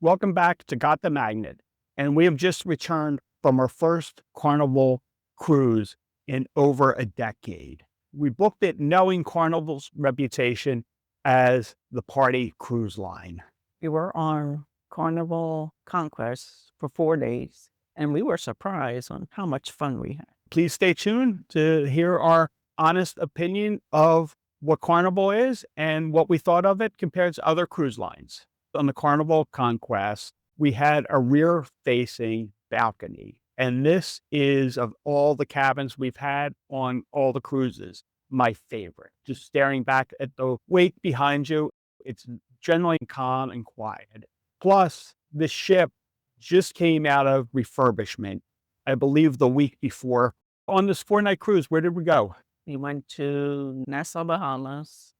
Welcome back to Got the Magnet. And we have just returned from our first Carnival cruise in over a decade. We booked it knowing Carnival's reputation as the party cruise line. We were on Carnival Conquest for 4 days, and we were surprised on how much fun we had. Please stay tuned to hear our honest opinion of what Carnival is and what we thought of it compared to other cruise lines. On the Carnival Conquest, we had a rear-facing balcony. And this is, of all the cabins we've had on all the cruises, my favorite. Just staring back at the wake behind you, it's generally calm and quiet. Plus, the ship just came out of refurbishment, I believe the week before. On this 4-night cruise, where did we go? We went to Nassau, Bahamas,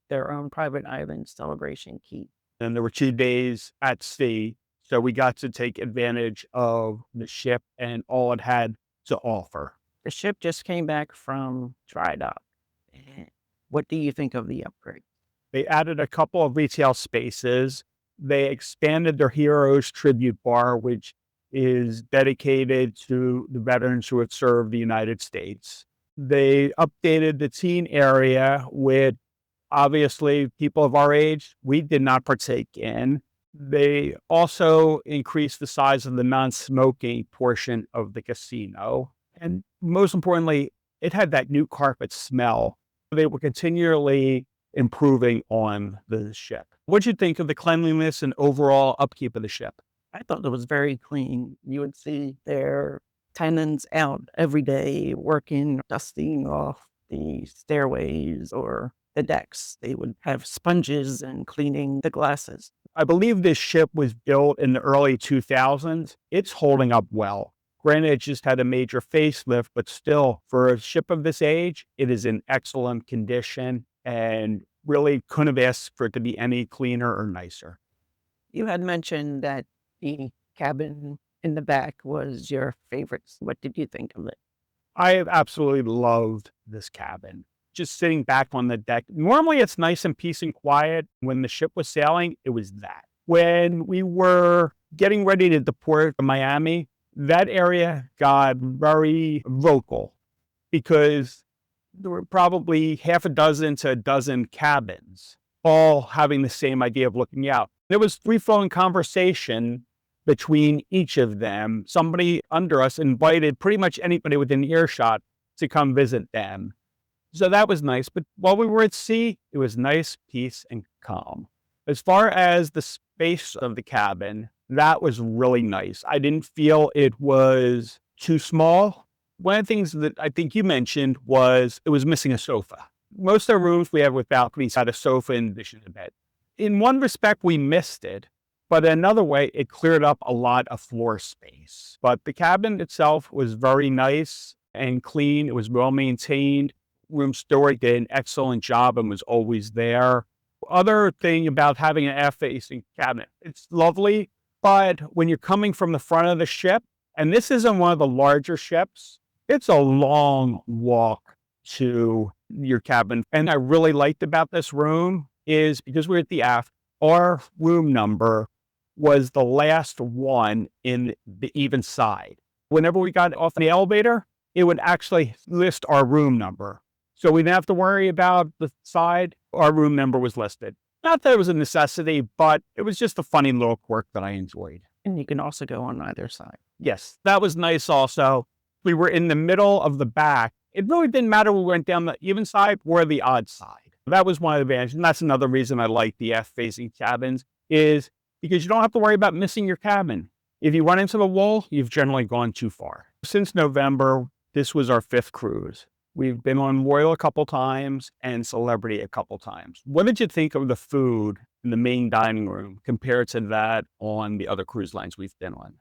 their own private island, Celebration Key. And there were 2 days at sea. So we got to take advantage of the ship and all it had to offer. The ship just came back from dry dock. What do you think of the upgrade? They added a couple of retail spaces. They expanded their Heroes Tribute Bar, which is dedicated to the veterans who have served the United States. They updated the teen area with, obviously, people of our age we did not partake in. They also increased the size of the non-smoking portion of the casino. And most importantly, it had that new carpet smell. They were continually improving on the ship. What'd you think of the cleanliness and overall upkeep of the ship? I thought it was very clean. You would see their tenants out every day working, dusting off the stairways or the decks. They would have sponges and cleaning the glasses. I believe this ship was built in the early 2000s. It's holding up well. Granted, it just had a major facelift, but still, for a ship of this age, it is in excellent condition and really couldn't have asked for it to be any cleaner or nicer. You had mentioned that the cabin in the back was your favorite. What did you think of it? I absolutely loved this cabin. Just sitting back on the deck. Normally it's nice and peace and quiet. When the ship was sailing, it was that. When we were getting ready to deport to Miami, that area got very vocal because there were probably half a dozen to a dozen cabins, all having the same idea of looking out. There was free-flowing conversation between each of them. Somebody under us invited pretty much anybody within earshot to come visit them. So that was nice. But while we were at sea, it was nice, peace, and calm. As far as the space of the cabin, that was really nice. I didn't feel it was too small. One of the things that I think you mentioned was it was missing a sofa. Most of the rooms we have with balconies had a sofa in addition to bed. In one respect, we missed it. But in another way, it cleared up a lot of floor space. But the cabin itself was very nice and clean. It was well maintained. Room steward did an excellent job and was always there. Other thing about having an aft-facing cabinet, it's lovely, but when you're coming from the front of the ship, and this isn't one of the larger ships, it's a long walk to your cabin. And I really liked about this room is because we're at the aft, our room number was the last one in the even side. Whenever we got off the elevator, it would actually list our room number. So we didn't have to worry about the side. Our room number was listed. Not that it was a necessity, but it was just a funny little quirk that I enjoyed. And you can also go on either side. Yes, that was nice also. We were in the middle of the back. It really didn't matter if we went down the even side or the odd side. That was one advantage. And that's another reason I like the aft-facing cabins is because you don't have to worry about missing your cabin. If you run into the wall, you've generally gone too far. Since November, this was our 5th cruise. We've been on Royal a couple times and Celebrity a couple times. What did you think of the food in the main dining room compared to that on the other cruise lines we've been on?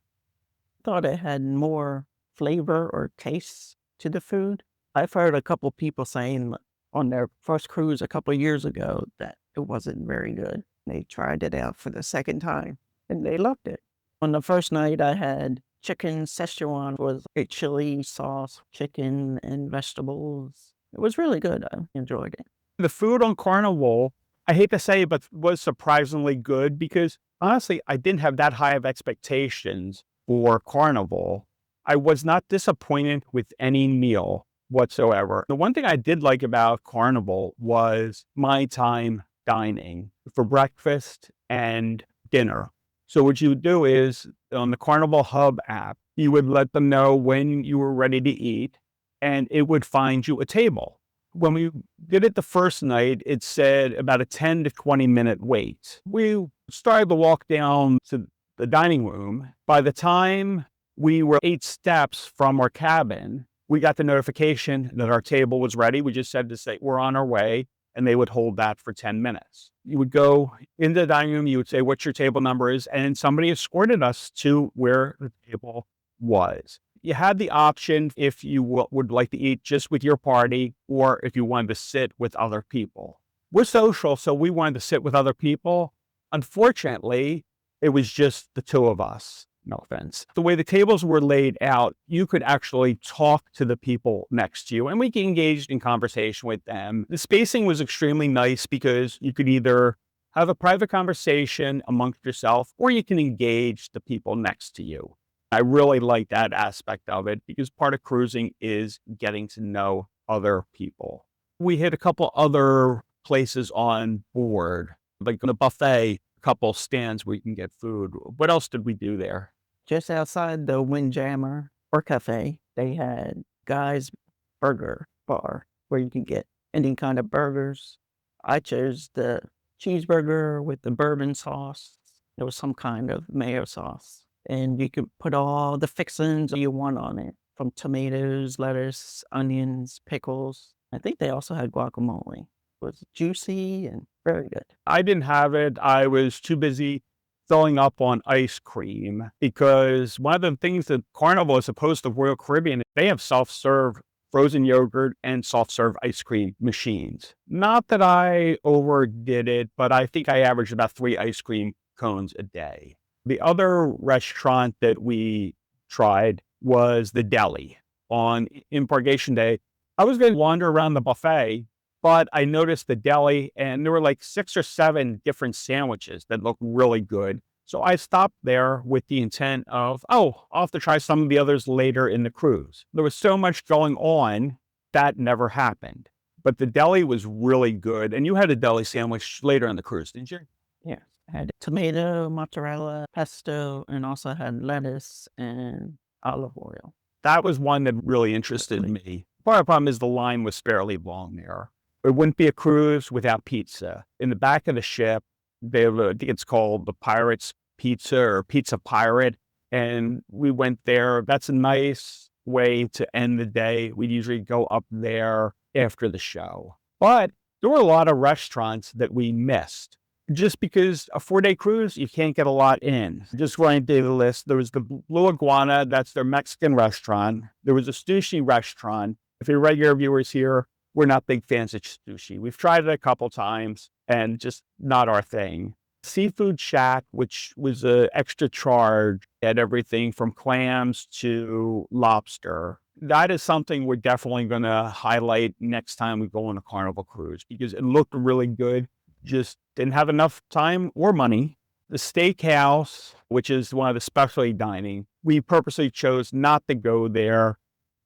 Thought it had more flavor or taste to the food. I've heard a couple people saying on their first cruise a couple of years ago that it wasn't very good. They tried it out for the second time and they loved it. On the first night I had chicken Szechuan with a chili sauce, chicken and vegetables. It was really good. I enjoyed it. The food on Carnival, I hate to say it, but was surprisingly good because Honestly, I didn't have that high of expectations for Carnival. I was not disappointed with any meal whatsoever. The one thing I did like about Carnival was my time dining for breakfast and dinner. So what you would do is on the Carnival Hub app, you would let them know when you were ready to eat and it would find you a table. When we did it the first night, it said about a 10 to 20-minute wait. We started to walk down to the dining room. By the time we were 8 steps from our cabin, we got the notification that our table was ready. We just said to say, we're on our way, and they would hold that for 10 minutes. You would go into the dining room, you would say what your table number is, and somebody escorted us to where the table was. You had the option if you would like to eat just with your party or if you wanted to sit with other people. We're social, so we wanted to sit with other people. Unfortunately, it was just the two of us. No offense. The way the tables were laid out, you could actually talk to the people next to you and we could engage in conversation with them. The spacing was extremely nice because you could either have a private conversation amongst yourself or you can engage the people next to you. I really like that aspect of it because part of cruising is getting to know other people. We hit a couple other places on board, like the buffet, a couple stands where you can get food. What else did we do there? Just outside the Windjammer or cafe, they had Guy's Burger Bar where you can get any kind of burgers. I chose the cheeseburger with the bourbon sauce. There was some kind of mayo sauce. And you could put all the fixings you want on it, from tomatoes, lettuce, onions, pickles. I think they also had guacamole. It was juicy and very good. I didn't have it. I was too busy filling up on ice cream because one of the things that Carnival, as opposed to Royal Caribbean, they have self-serve frozen yogurt and soft-serve ice cream machines. Not that I overdid it, but I think I averaged about 3 ice cream cones a day. The other restaurant that we tried was the deli on Embarkation Day. I was going to wander around the buffet, but I noticed the deli and there were like 6 or 7 different sandwiches that looked really good. So I stopped there with the intent of, I'll have to try some of the others later in the cruise. There was so much going on that never happened. But the deli was really good. And you had a deli sandwich later on the cruise, didn't you? Yeah. I had tomato, mozzarella, pesto, and also had lettuce and olive oil. That was one that really interested me. Part of the problem is the line was fairly long there. It wouldn't be a cruise without pizza. In the back of the ship, they have I think it's called the Pirate's Pizza or Pizza Pirate. And we went there. That's a nice way to end the day. We'd usually go up there after the show. But there were a lot of restaurants that we missed. Just because a 4-day cruise, you can't get a lot in. Just running through the list, there was the Blue Iguana, that's their Mexican restaurant. There was a sushi restaurant. If you're regular viewers here, we're not big fans of sushi. We've tried it a couple times and just not our thing. Seafood Shack, which was an extra charge, had everything from clams to lobster. That is something we're definitely going to highlight next time we go on a Carnival cruise because it looked really good. Just didn't have enough time or money. The steakhouse, which is one of the specialty dining, we purposely chose not to go there.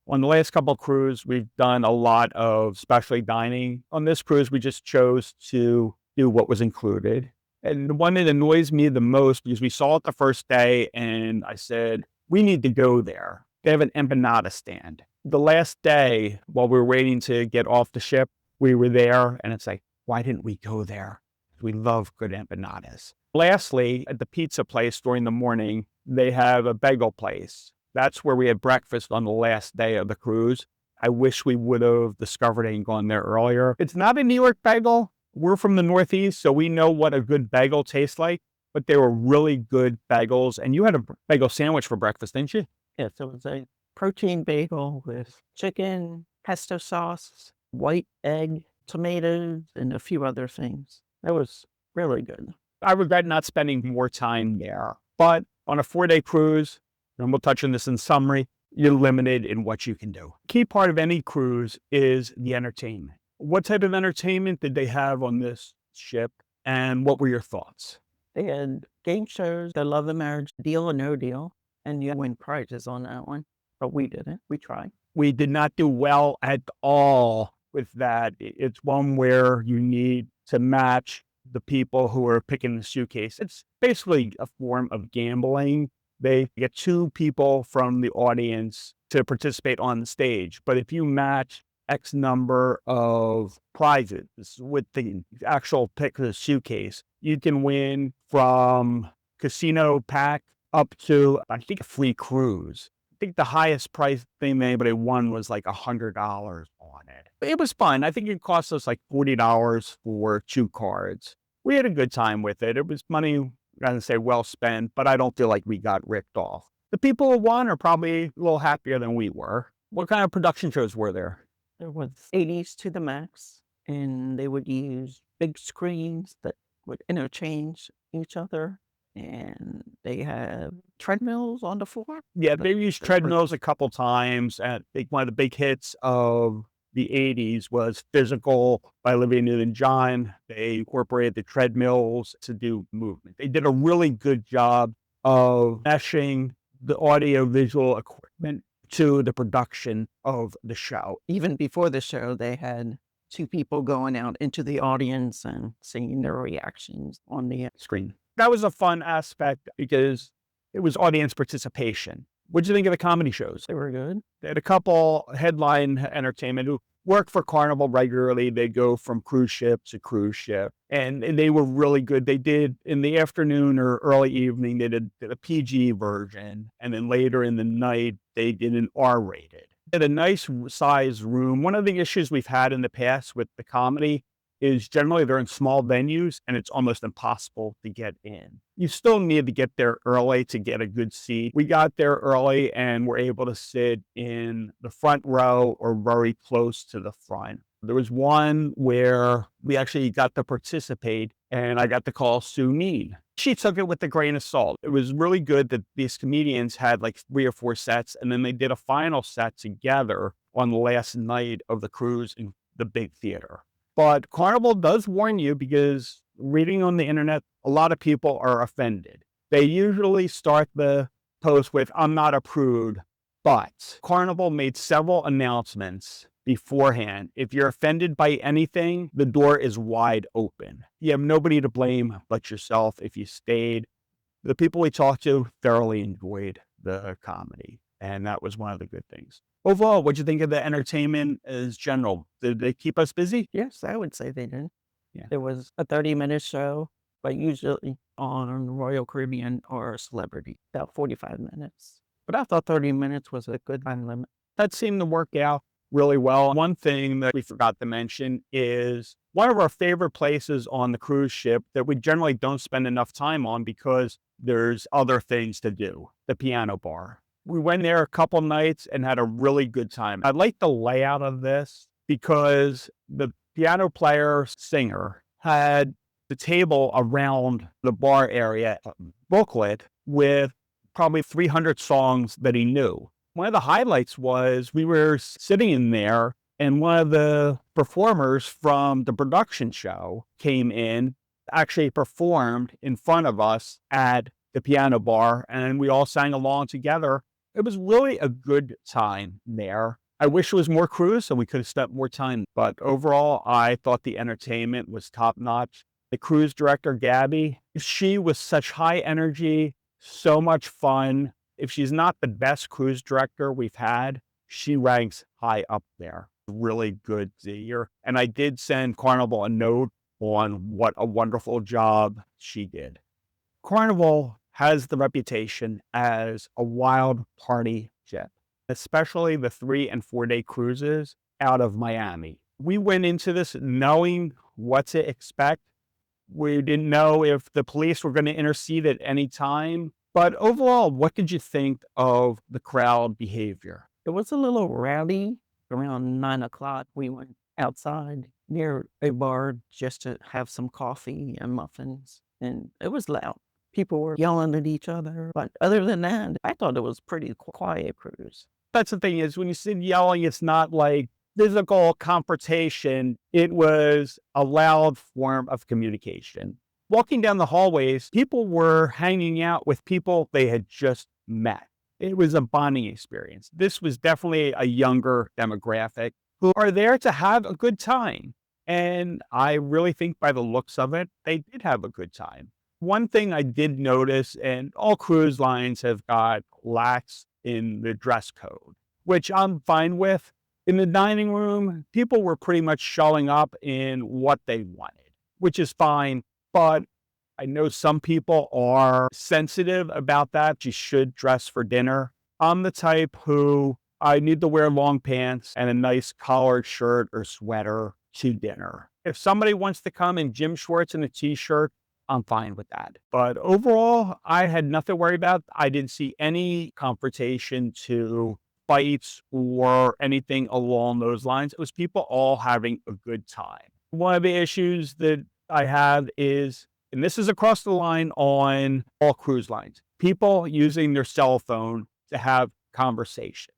On the last couple of cruises, we've done a lot of specialty dining. On this cruise, we just chose to do what was included. And the one that annoys me the most, because we saw it the first day, and I said, we need to go there. They have an empanada stand. The last day, while we were waiting to get off the ship, we were there, and it's like, why didn't we go there? We love good empanadas. Lastly, at the pizza place during the morning, they have a bagel place. That's where we had breakfast on the last day of the cruise. I wish we would have discovered it and gone there earlier. It's not a New York bagel. We're from the Northeast, so we know what a good bagel tastes like, but they were really good bagels. And you had a bagel sandwich for breakfast, didn't you? Yeah, so it was a protein bagel with chicken, pesto sauce, white egg, tomatoes, and a few other things. That was really good. I regret not spending more time there. But on a 4-day cruise, and we'll touch on this in summary, you're limited in what you can do. Key part of any cruise is the entertainment. What type of entertainment did they have on this ship, and what were your thoughts? They had game shows, the Love and Marriage, Deal or No Deal, and you win prizes on that one. But we didn't. We tried. We did not do well at all with that. It's one where you need to match the people who are picking the suitcase. It's basically a form of gambling. They get two people from the audience to participate on the stage. But if you match X number of prizes with the actual pick of the suitcase, you can win from casino pack up to, I think, a free cruise. I think the highest price thing anybody won was like $100 on it. It was fun. I think it cost us like $40 for 2 cards. We had a good time with it. It was money, I'm going to say well spent, but I don't feel like we got ripped off. The people who won are probably a little happier than we were. What kind of production shows were there? There was 80s to the max, and they would use big screens that would interchange each other. And they have treadmills on the floor. Yeah, they used treadmills a couple times. And I think one of the big hits of the 80s was Physical by Olivia Newton-John. They incorporated the treadmills to do movement. They did a really good job of meshing the audio-visual equipment to the production of the show. Even before the show, they had 2 people going out into the audience and seeing their reactions on the Screen. That was a fun aspect because it was audience participation. What did you think of the comedy shows? They were good. They had a couple headline entertainment who work for Carnival regularly. They go from cruise ship to cruise ship, and they were really good. They did in the afternoon or early evening, they did a PG version, and then later in the night, they did an R-rated. They had a nice size room. One of the issues we've had in the past with the comedy is generally they're in small venues and it's almost impossible to get in. You still need to get there early to get a good seat. We got there early and were able to sit in the front row or very close to the front. There was one where we actually got to participate and I got to call Sue Mead. She took it with a grain of salt. It was really good that these comedians had like 3 or 4 sets and then they did a final set together on the last night of the cruise in the big theater. But Carnival does warn you because reading on the internet, a lot of people are offended. They usually start the post with, "I'm not a prude," but Carnival made several announcements beforehand. If you're offended by anything, the door is wide open. You have nobody to blame but yourself if you stayed. The people we talked to thoroughly enjoyed the comedy, and that was one of the good things. Overall, what'd you think of the entertainment as general? Did they keep us busy? Yes, I would say they did. Yeah. It was a 30-minute show, but usually on Royal Caribbean or Celebrity, about 45 minutes. But I thought 30 minutes was a good time limit. That seemed to work out really well. One thing that we forgot to mention is one of our favorite places on the cruise ship that we generally don't spend enough time on because there's other things to do, the piano bar. We went there a couple nights and had a really good time. I like the layout of this because the piano player singer had the table around the bar area booklet with probably 300 songs that he knew. One of the highlights was we were sitting in there and one of the performers from the production show came in, actually performed in front of us at the piano bar, and we all sang along together. It was really a good time there. I wish it was more cruise so we could have spent more time, but overall, I thought the entertainment was top notch. The cruise director, Gabby, she was such high energy, so much fun. If she's not the best cruise director we've had, she ranks high up there. Really good to hear. And I did send Carnival a note on what a wonderful job she did. Carnival has the reputation as a wild party ship, especially the 3 and 4 day cruises out of Miami. We went into this knowing what to expect. We didn't know if the police were going to intercede at any time. But overall, what did you think of the crowd behavior? It was a little rowdy. Around 9 o'clock, we went outside near a bar just to have some coffee and muffins, and it was loud. People were yelling at each other, but other than that, I thought it was pretty quiet cruise. That's the thing is when you see yelling, it's not like physical confrontation. It was a loud form of communication. Walking down the hallways, people were hanging out with people they had just met. It was a bonding experience. This was definitely a younger demographic who are there to have a good time. And I really think by the looks of it, they did have a good time. One thing I did notice, and all cruise lines have got lax in the dress code, which I'm fine with. In the dining room, people were pretty much showing up in what they wanted, which is fine. But I know some people are sensitive about that. You should dress for dinner. I'm the type who I need to wear long pants and a nice collared shirt or sweater to dinner. If somebody wants to come in gym shorts and a t-shirt, I'm fine with that. But overall, I had nothing to worry about. I didn't see any confrontation to fights or anything along those lines. It was people all having a good time. One of the issues that I have is, and this is across the line on all cruise lines, people using their cell phone to have conversations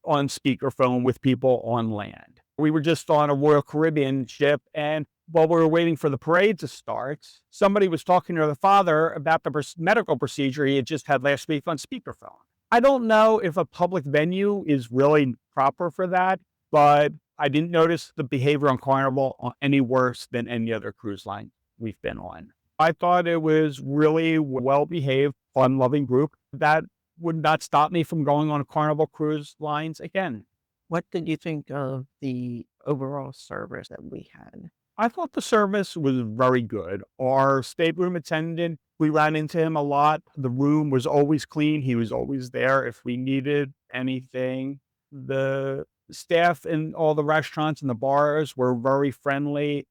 on speakerphone with people on land. We were just on a Royal Caribbean ship, and while we were waiting for the parade to start, somebody was talking to the father about the medical procedure he had just had last week on speakerphone. I don't know if a public venue is really proper for that, but I didn't notice the behavior on Carnival any worse than any other cruise line we've been on. I thought it was really well-behaved, fun-loving group. That would not stop me from going on Carnival Cruise Lines again. What did you think of the overall service that we had? I thought the service was very good. Our stateroom attendant, we ran into him a lot. The room was always clean. He was always there if we needed anything. The staff in all the restaurants and the bars were very friendly,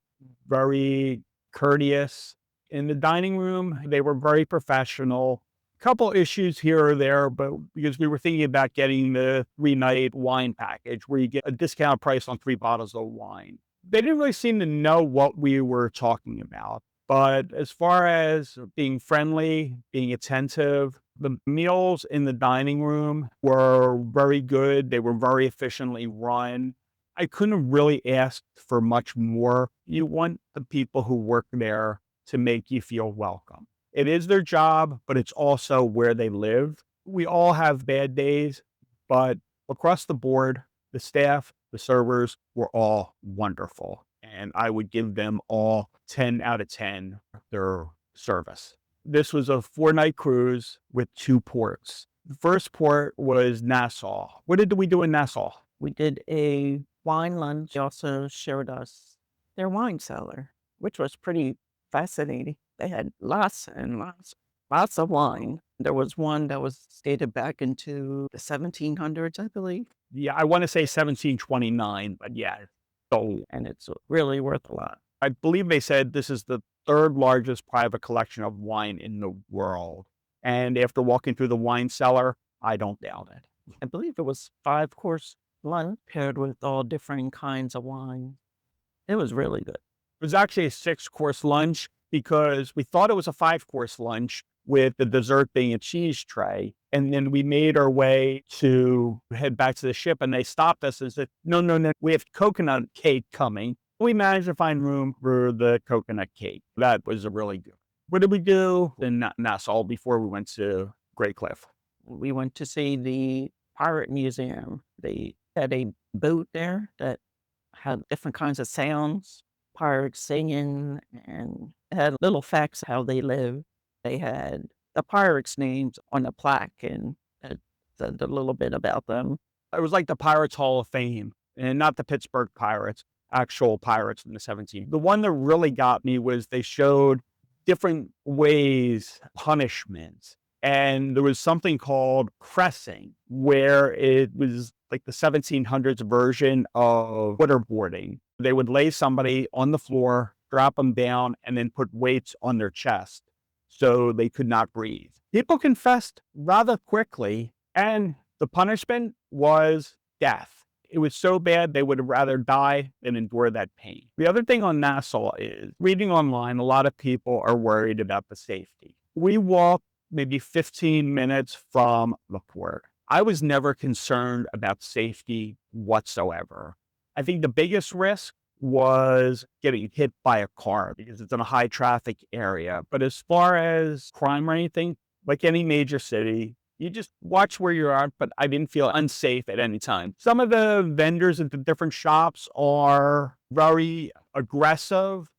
very courteous. In the dining room, they were very professional. Couple issues here or there, but because we were thinking about getting the 3-night wine package where you get a discount price on 3 bottles of wine. They didn't really seem to know what we were talking about. But as far as being friendly, being attentive, the meals in the dining room were very good. They were very efficiently run. I couldn't have really asked for much more. You want the people who work there to make you feel welcome. It is their job, but it's also where they live. We all have bad days, but across the board, the staff, the servers were all wonderful. And I would give them all 10 out of 10 their service. This was a 4-night cruise with 2 ports. The first port was Nassau. What did we do in Nassau? We did a wine lunch. They also showed us their wine cellar, which was pretty fascinating. They had lots and lots of wine. There was one that was dated back into the 1700s, I believe. Yeah, I want to say 1729, but yeah. So, and it's really worth a lot. I believe they said this is the 3rd largest private collection of wine in the world. And after walking through the wine cellar, I don't doubt it. I believe it was 5-course lunch paired with all different kinds of wine. It was really good. It was actually a 6-course lunch because we thought it was a 5-course lunch with the dessert being a cheese tray. And then we made our way to head back to the ship, and they stopped us and said, no, we have coconut cake coming. We managed to find room for the coconut cake. That was a really good. What did we do in Nassau before we went to Great Cliff? We went to see the Pirate Museum. They had a boat there that had different kinds of sounds, pirates singing, and had little facts how they live. They had the pirates' names on the plaque and said a little bit about them. It was like the Pirates Hall of Fame, and not the Pittsburgh Pirates, actual pirates from the 17th. The one that really got me was they showed different ways, punishments. And there was something called pressing, where it was like the 1700s version of waterboarding. They would lay somebody on the floor, drop them down, and then put weights on their chest so they could not breathe. People confessed rather quickly, and the punishment was death. It was so bad they would have rather die than endure that pain. The other thing on Nassau is, reading online, a lot of people are worried about the safety. We walked maybe 15 minutes from the port. I was never concerned about safety whatsoever. I think the biggest risk was getting hit by a car because it's in a high traffic area. But as far as crime or anything, like any major city, you just watch where you are, but I didn't feel unsafe at any time. Some of the vendors at the different shops are very aggressive,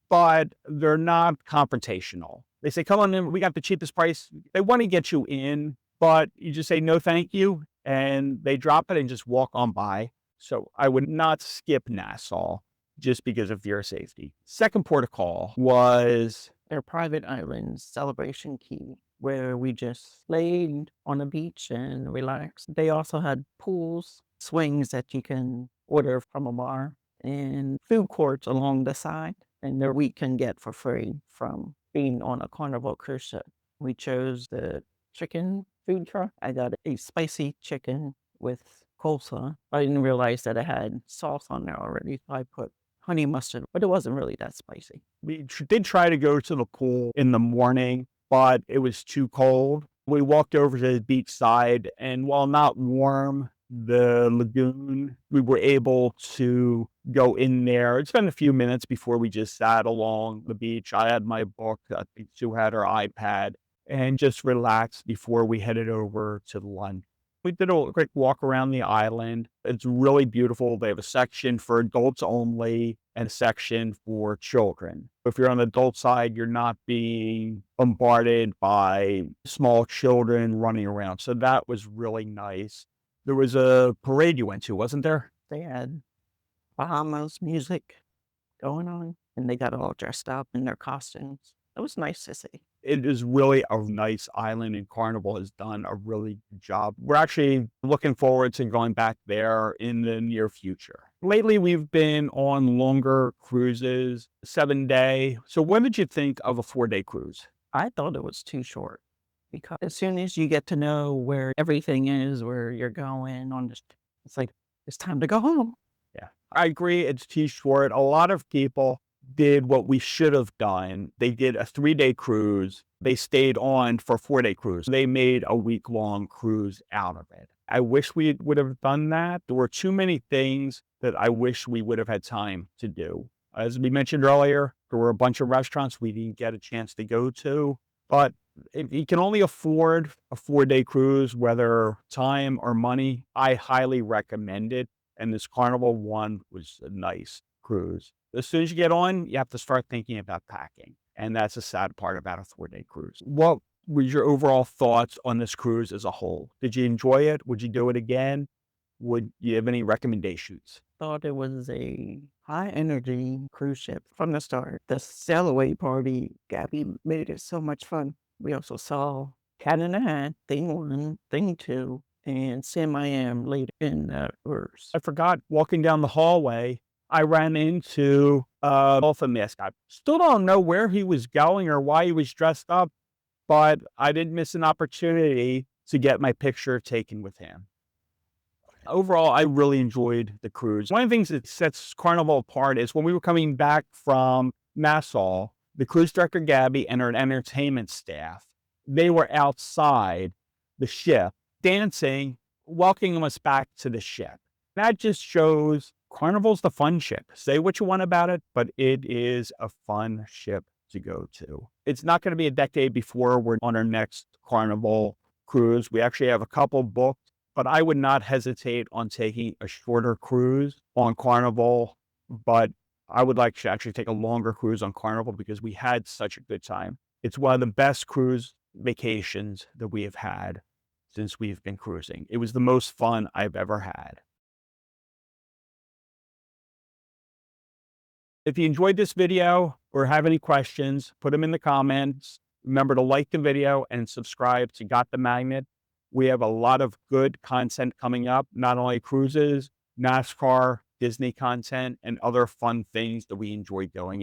but they're not confrontational. They say, come on in, we got the cheapest price. They want to get you in, but you just say, no, thank you. And they drop it and just walk on by. So I would not skip Nassau just because of your safety. Second port of call was Their private islands, Celebration Key, where we just laid on the beach and relaxed. They also had pools, swings that you can order from a bar, and food courts along the side, and there we can get for free from being on a Carnival cruise ship. We chose the chicken food truck. I got a spicy chicken with coleslaw. I didn't realize that it had sauce on there already, so I put honey mustard, but it wasn't really that spicy. we did try to go to the pool in the morning, but it was too cold. We walked over to the beach side, and while not warm, the lagoon, we were able to go in there. It's been a few minutes before we just sat along the beach. I had my book, I think Sue had her iPad, and just relaxed before we headed over to lunch. We did a quick walk around the island. It's really beautiful. They have a section for adults only and a section for children. If you're on the adult side, you're not being bombarded by small children running around. So that was really nice. There was a parade you went to, wasn't there? They had Bahamas music going on, and they got all dressed up in their costumes. It was nice to see. It is really a nice island, and Carnival has done a really good job. We're actually looking forward to going back there in the near future. Lately, we've been on longer cruises, 7-day. So what did you think of a 4-day cruise? I thought it was too short because as soon as you get to know where everything is, where you're going on this, it's like, it's time to go home. Yeah, I agree. It's too short. A lot of people did what we should have done. They did a 3-day cruise. They stayed on for a 4-day cruise. They made a week-long cruise out of it. I wish we would have done that. There were too many things that I wish we would have had time to do. As we mentioned earlier, there were a bunch of restaurants we didn't get a chance to go to. But if you can only afford a 4-day cruise, whether time or money, I highly recommend it. And this Carnival one was a nice cruise. As soon as you get on, you have to start thinking about packing. And that's the sad part about a 4-day cruise. What was your overall thoughts on this cruise as a whole? Did you enjoy it? Would you do it again? Would you have any recommendations? Thought it was a high energy cruise ship from the start. The sail away party, Gabby made it so much fun. We also saw Cat in the Hat, Thing 1, Thing 2, and Sam I Am later in the verse. I forgot, walking down the hallway, I ran into a dolphin mascot. Still don't know where he was going or why he was dressed up, but I didn't miss an opportunity to get my picture taken with him. Overall, I really enjoyed the cruise. One of the things that sets Carnival apart is when we were coming back from Nassau, the cruise director, Gabby, and her entertainment staff, they were outside the ship dancing, welcoming us back to the ship. That just shows Carnival's the fun ship. Say what you want about it, but it is a fun ship to go to. It's not going to be a decade before we're on our next Carnival cruise. We actually have a couple booked, but I would not hesitate on taking a shorter cruise on Carnival, but I would like to actually take a longer cruise on Carnival because we had such a good time. It's one of the best cruise vacations that we have had since we've been cruising. It was the most fun I've ever had. If you enjoyed this video or have any questions, put them in the comments. Remember to like the video and subscribe to Got the Magnet. We have a lot of good content coming up, not only cruises, NASCAR, Disney content, and other fun things that we enjoy doing.